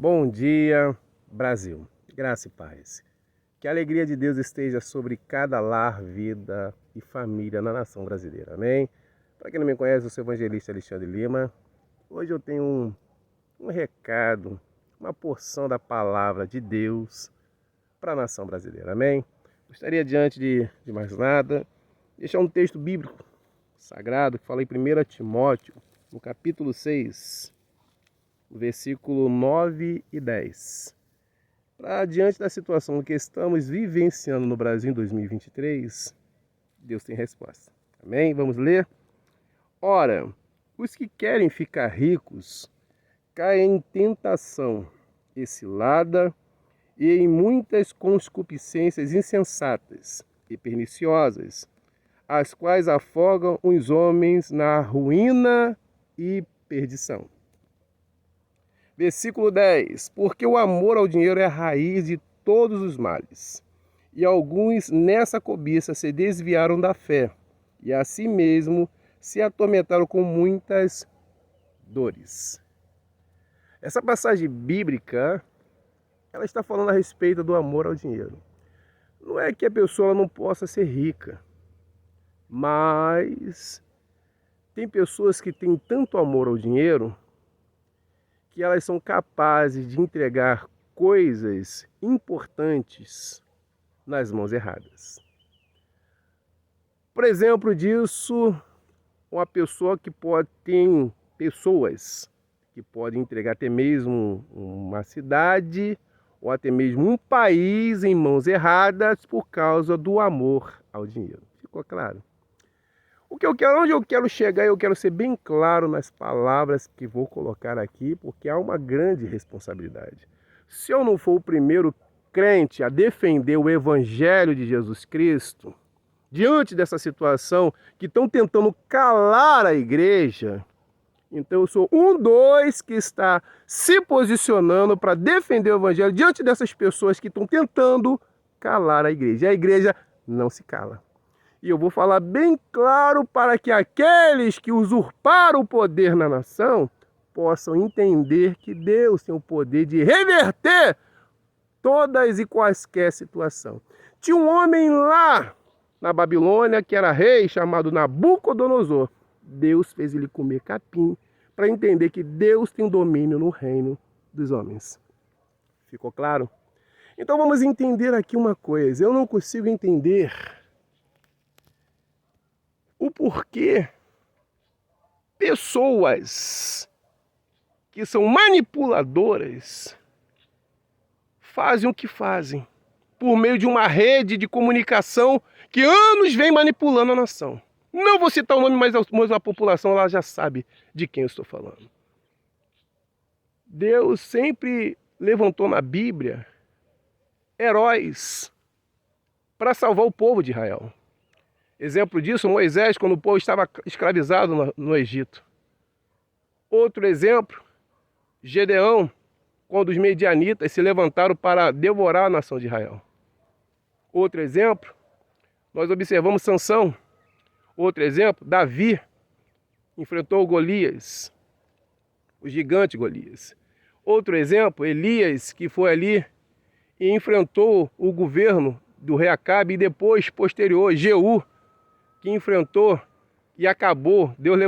Bom dia, Brasil. Graça e paz. Que a alegria de Deus esteja sobre cada lar, vida e família na nação brasileira. Amém? Para quem não me conhece, eu sou o evangelista Alexandre Lima. Hoje eu tenho um recado, uma porção da palavra de Deus para a nação brasileira. Amém? Gostaria, diante de mais nada, deixar um texto bíblico sagrado que fala em 1 Timóteo, no capítulo 6, versículo 9 e 10. Para diante da situação que estamos vivenciando no Brasil em 2023, Deus tem resposta. Amém? Vamos ler? Ora, os que querem ficar ricos caem em tentação e cilada e em muitas concupiscências insensatas e perniciosas, as quais afogam os homens na ruína e perdição. Versículo 10. Porque o amor ao dinheiro é a raiz de todos os males. E alguns nessa cobiça se desviaram da fé, e a si mesmo se atormentaram com muitas dores. Essa passagem bíblica, ela está falando a respeito do amor ao dinheiro. Não é que a pessoa não possa ser rica, mas tem pessoas que têm tanto amor ao dinheiro que elas são capazes de entregar coisas importantes nas mãos erradas. Por exemplo disso, uma pessoa que tem pessoas que podem entregar até mesmo uma cidade ou até mesmo um país em mãos erradas por causa do amor ao dinheiro. Ficou claro? Onde eu quero chegar, eu quero ser bem claro nas palavras que vou colocar aqui, porque há uma grande responsabilidade. Se eu não for o primeiro crente a defender o Evangelho de Jesus Cristo, diante dessa situação que estão tentando calar a igreja, então eu sou que está se posicionando para defender o Evangelho diante dessas pessoas que estão tentando calar a igreja. E a igreja não se cala. E eu vou falar bem claro para que aqueles que usurparam o poder na nação possam entender que Deus tem o poder de reverter todas e quaisquer situação. Tinha um homem lá na Babilônia que era rei, chamado Nabucodonosor. Deus fez ele comer capim para entender que Deus tem domínio no reino dos homens. Ficou claro? Então vamos entender aqui uma coisa. Eu não consigo entender o porquê pessoas que são manipuladoras fazem o que fazem por meio de uma rede de comunicação que anos vem manipulando a nação. Não vou citar o nome, mas a população ela já sabe de quem eu estou falando. Deus sempre levantou na Bíblia heróis para salvar o povo de Israel. Exemplo disso, Moisés, quando o povo estava escravizado no Egito. Outro exemplo, Gedeão, quando os medianitas se levantaram para devorar a nação de Israel. Outro exemplo, nós observamos Sansão. Outro exemplo, Davi enfrentou Golias, o gigante Golias. Outro exemplo, Elias, que foi ali e enfrentou o governo do rei Acabe, e depois, posterior, Jeú, que enfrentou e acabou. Deus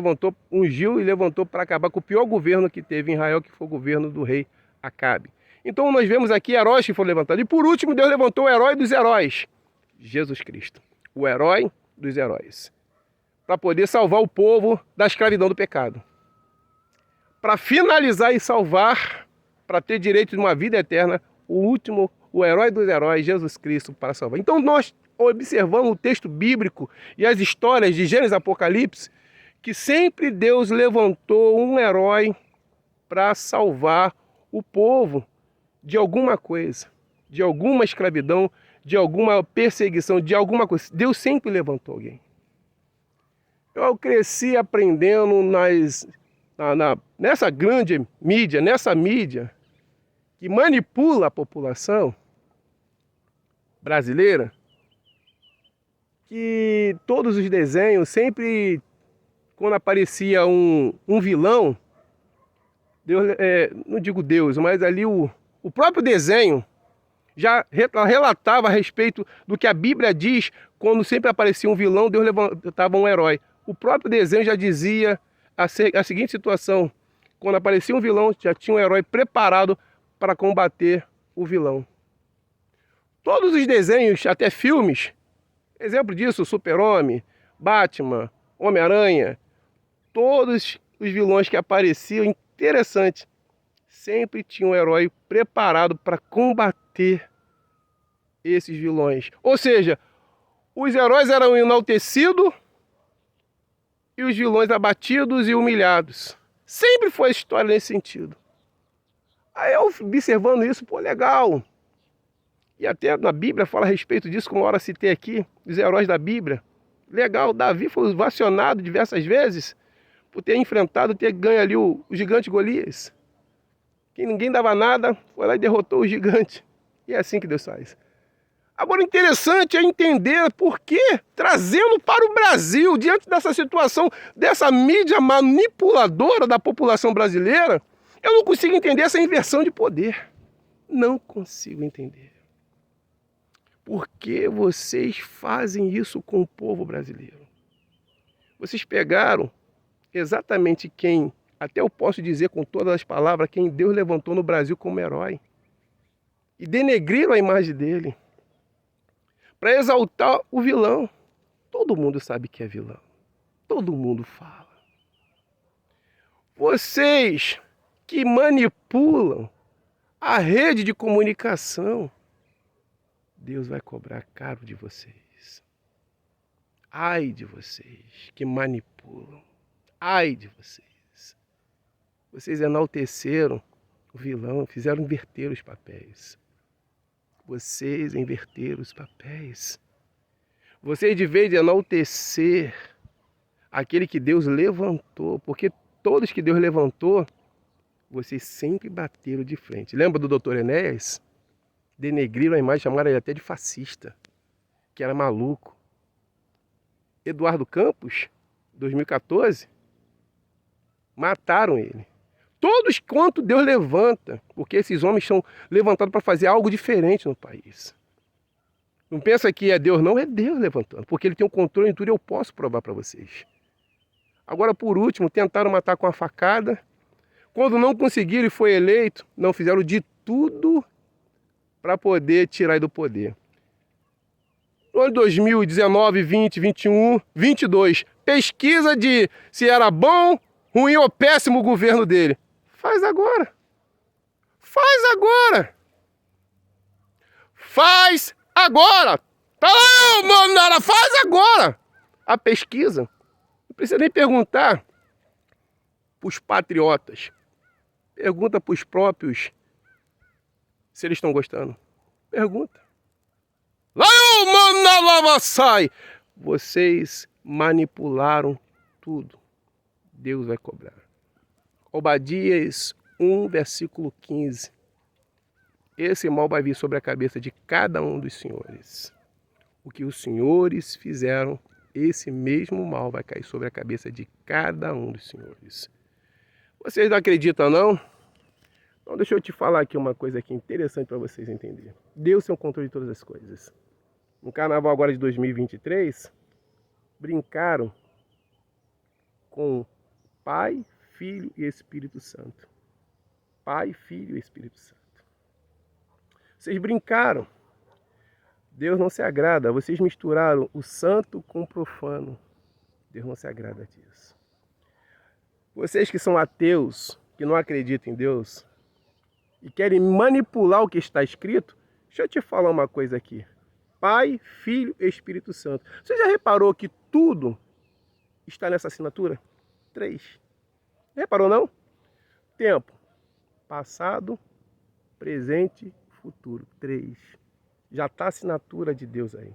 ungiu e levantou para acabar com o pior governo que teve em Israel, que foi o governo do rei Acabe. Então nós vemos aqui heróis que foram levantados. E por último, Deus levantou o herói dos heróis, Jesus Cristo, o herói dos heróis, para poder salvar o povo da escravidão do pecado. Para finalizar e salvar, para ter direito de uma vida eterna, o herói dos heróis, Jesus Cristo, para salvar. Então nós observamos o texto bíblico e as histórias de Gênesis e Apocalipse, que sempre Deus levantou um herói para salvar o povo de alguma coisa, de alguma escravidão, de alguma perseguição, de alguma coisa. Deus sempre levantou alguém. Eu cresci aprendendo nessa grande mídia, nessa mídia que manipula a população brasileira, que todos os desenhos, sempre quando aparecia um vilão, Deus, não digo Deus, mas ali o próprio desenho já relatava a respeito do que a Bíblia diz quando sempre aparecia um vilão, Deus levantava um herói. O próprio desenho já dizia a seguinte situação: quando aparecia um vilão, já tinha um herói preparado para combater o vilão. Todos os desenhos, até filmes, exemplo disso, Super-Homem, Batman, Homem-Aranha, todos os vilões que apareciam, interessante, sempre tinha um herói preparado para combater esses vilões. Ou seja, os heróis eram enaltecidos e os vilões abatidos e humilhados. Sempre foi a história nesse sentido. Aí eu observando isso, pô, legal. E até na Bíblia fala a respeito disso, como a hora citei aqui, os heróis da Bíblia. Legal, Davi foi ovacionado diversas vezes por ter enfrentado, ter ganho ali o gigante Golias. Que ninguém dava nada, foi lá e derrotou o gigante. E é assim que Deus faz. Agora, interessante é entender por que, trazendo para o Brasil, diante dessa situação, dessa mídia manipuladora da população brasileira, eu não consigo entender essa inversão de poder. Não consigo entender. Por que vocês fazem isso com o povo brasileiro? Vocês pegaram exatamente quem, até eu posso dizer com todas as palavras, quem Deus levantou no Brasil como herói. E denegriram a imagem dele. Para exaltar o vilão. Todo mundo sabe que é vilão. Todo mundo fala. Vocês que manipulam a rede de comunicação, Deus vai cobrar caro de vocês. Ai de vocês que manipulam. Ai de vocês. Vocês enalteceram o vilão, fizeram inverter os papéis. Vocês inverteram os papéis. Vocês, de vez de enaltecer aquele que Deus levantou, porque todos que Deus levantou, vocês sempre bateram de frente. Lembra do doutor Enéas? Denegriram a imagem, chamaram ele até de fascista, que era maluco. Eduardo Campos, 2014, mataram ele. Todos quanto Deus levanta, porque esses homens são levantados para fazer algo diferente no país. Não pensa que é Deus, não, é Deus levantando, porque Ele tem o controle em tudo e eu posso provar para vocês. Agora, por último, tentaram matar com a facada. Quando não conseguiram e foi eleito, não fizeram de tudo para poder tirar ele do poder. No ano 2019, 20, 21, 22, pesquisa de se era bom, ruim ou péssimo o governo dele. Faz agora. Faz agora. Faz agora. Tá lá, Manara, faz agora. A pesquisa. Não precisa nem perguntar para os patriotas. Pergunta para os próprios se eles estão gostando. Pergunta. Lá, Manara, sai. Vocês manipularam tudo. Deus vai cobrar. Obadias 1, versículo 15. Esse mal vai vir sobre a cabeça de cada um dos senhores. O que os senhores fizeram, esse mesmo mal vai cair sobre a cabeça de cada um dos senhores. Vocês não acreditam, não? Então deixa eu te falar aqui uma coisa aqui interessante para vocês entenderem. Deus tem o controle de todas as coisas. No carnaval agora de 2023, brincaram com Pai, Filho e Espírito Santo. Pai, Filho e Espírito Santo. Vocês brincaram. Deus não se agrada. Vocês misturaram o santo com o profano. Deus não se agrada disso. Vocês que são ateus, que não acreditam em Deus e querem manipular o que está escrito, deixa eu te falar uma coisa aqui. Pai, Filho e Espírito Santo. Você já reparou que tudo está nessa assinatura? 3. Reparou não? Tempo. Passado, presente, futuro. 3. Já está a assinatura de Deus aí.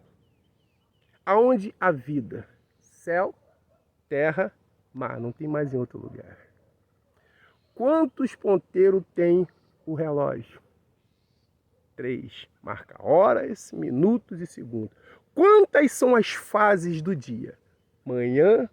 Aonde a vida? Céu, terra, mar. Não tem mais em outro lugar. Quantos ponteiros tem o relógio? 3. Marca horas, minutos e segundos. Quantas são as fases do dia? Manhã,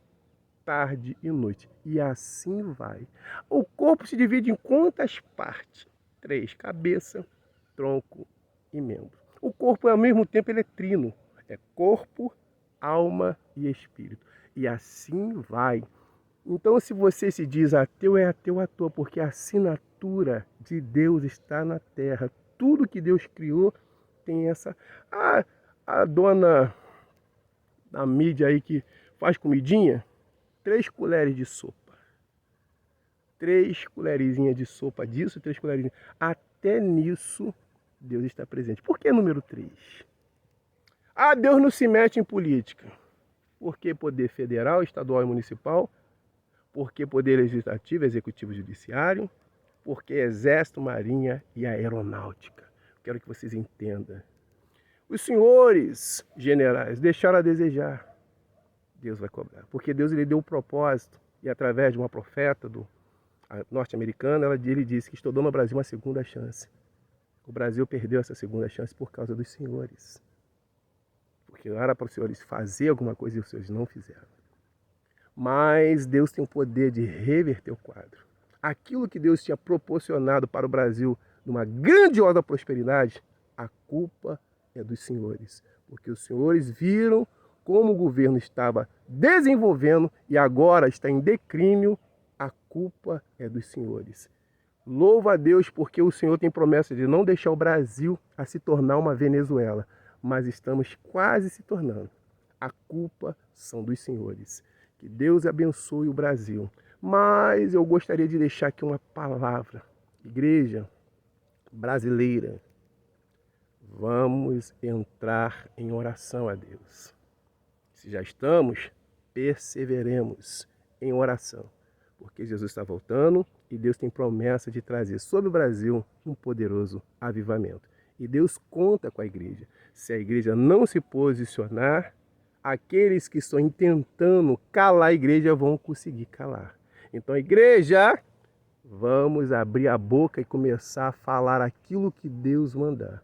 tarde e noite. E assim vai. O corpo se divide em quantas partes? 3: cabeça, tronco e membro. O corpo, ao mesmo tempo, ele é trino. É corpo, alma e espírito. E assim vai. Então, se você se diz ateu, é ateu à toa, porque a assinatura de Deus está na terra. Tudo que Deus criou tem essa... a dona da mídia aí que faz comidinha, 3 colheres de sopa. 3 colherzinhas de sopa disso, 3 colherzinhas. Até nisso, Deus está presente. Por que número 3? Deus não se mete em política. Por que poder federal, estadual e municipal? Por que poder legislativo, executivo e judiciário? Por que exército, marinha e aeronáutica? Quero que vocês entendam. Os senhores generais deixaram a desejar. Deus vai cobrar. Porque Deus lhe deu o propósito. E através de uma profeta norte-americana, ele disse que estou dando ao Brasil uma segunda chance. O Brasil perdeu essa segunda chance por causa dos senhores. Porque era para os senhores fazer alguma coisa e os senhores não fizeram. Mas Deus tem o poder de reverter o quadro. Aquilo que Deus tinha proporcionado para o Brasil numa grandiosa prosperidade, a culpa é dos senhores. Porque os senhores viram como o governo estava desenvolvendo e agora está em declínio, a culpa é dos senhores. Louva a Deus porque o Senhor tem promessa de não deixar o Brasil a se tornar uma Venezuela, mas estamos quase se tornando. A culpa são dos senhores. Que Deus abençoe o Brasil. Mas eu gostaria de deixar aqui uma palavra. Igreja brasileira, vamos entrar em oração a Deus. Se já estamos, perseveremos em oração. Porque Jesus está voltando e Deus tem promessa de trazer sobre o Brasil um poderoso avivamento. E Deus conta com a igreja. Se a igreja não se posicionar, aqueles que estão tentando calar a igreja vão conseguir calar. Então, igreja, vamos abrir a boca e começar a falar aquilo que Deus mandar.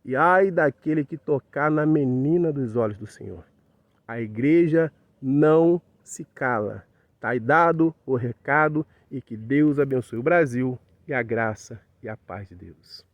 E ai daquele que tocar na menina dos olhos do Senhor. A igreja não se cala. Está aí dado o recado e que Deus abençoe o Brasil e a graça e a paz de Deus.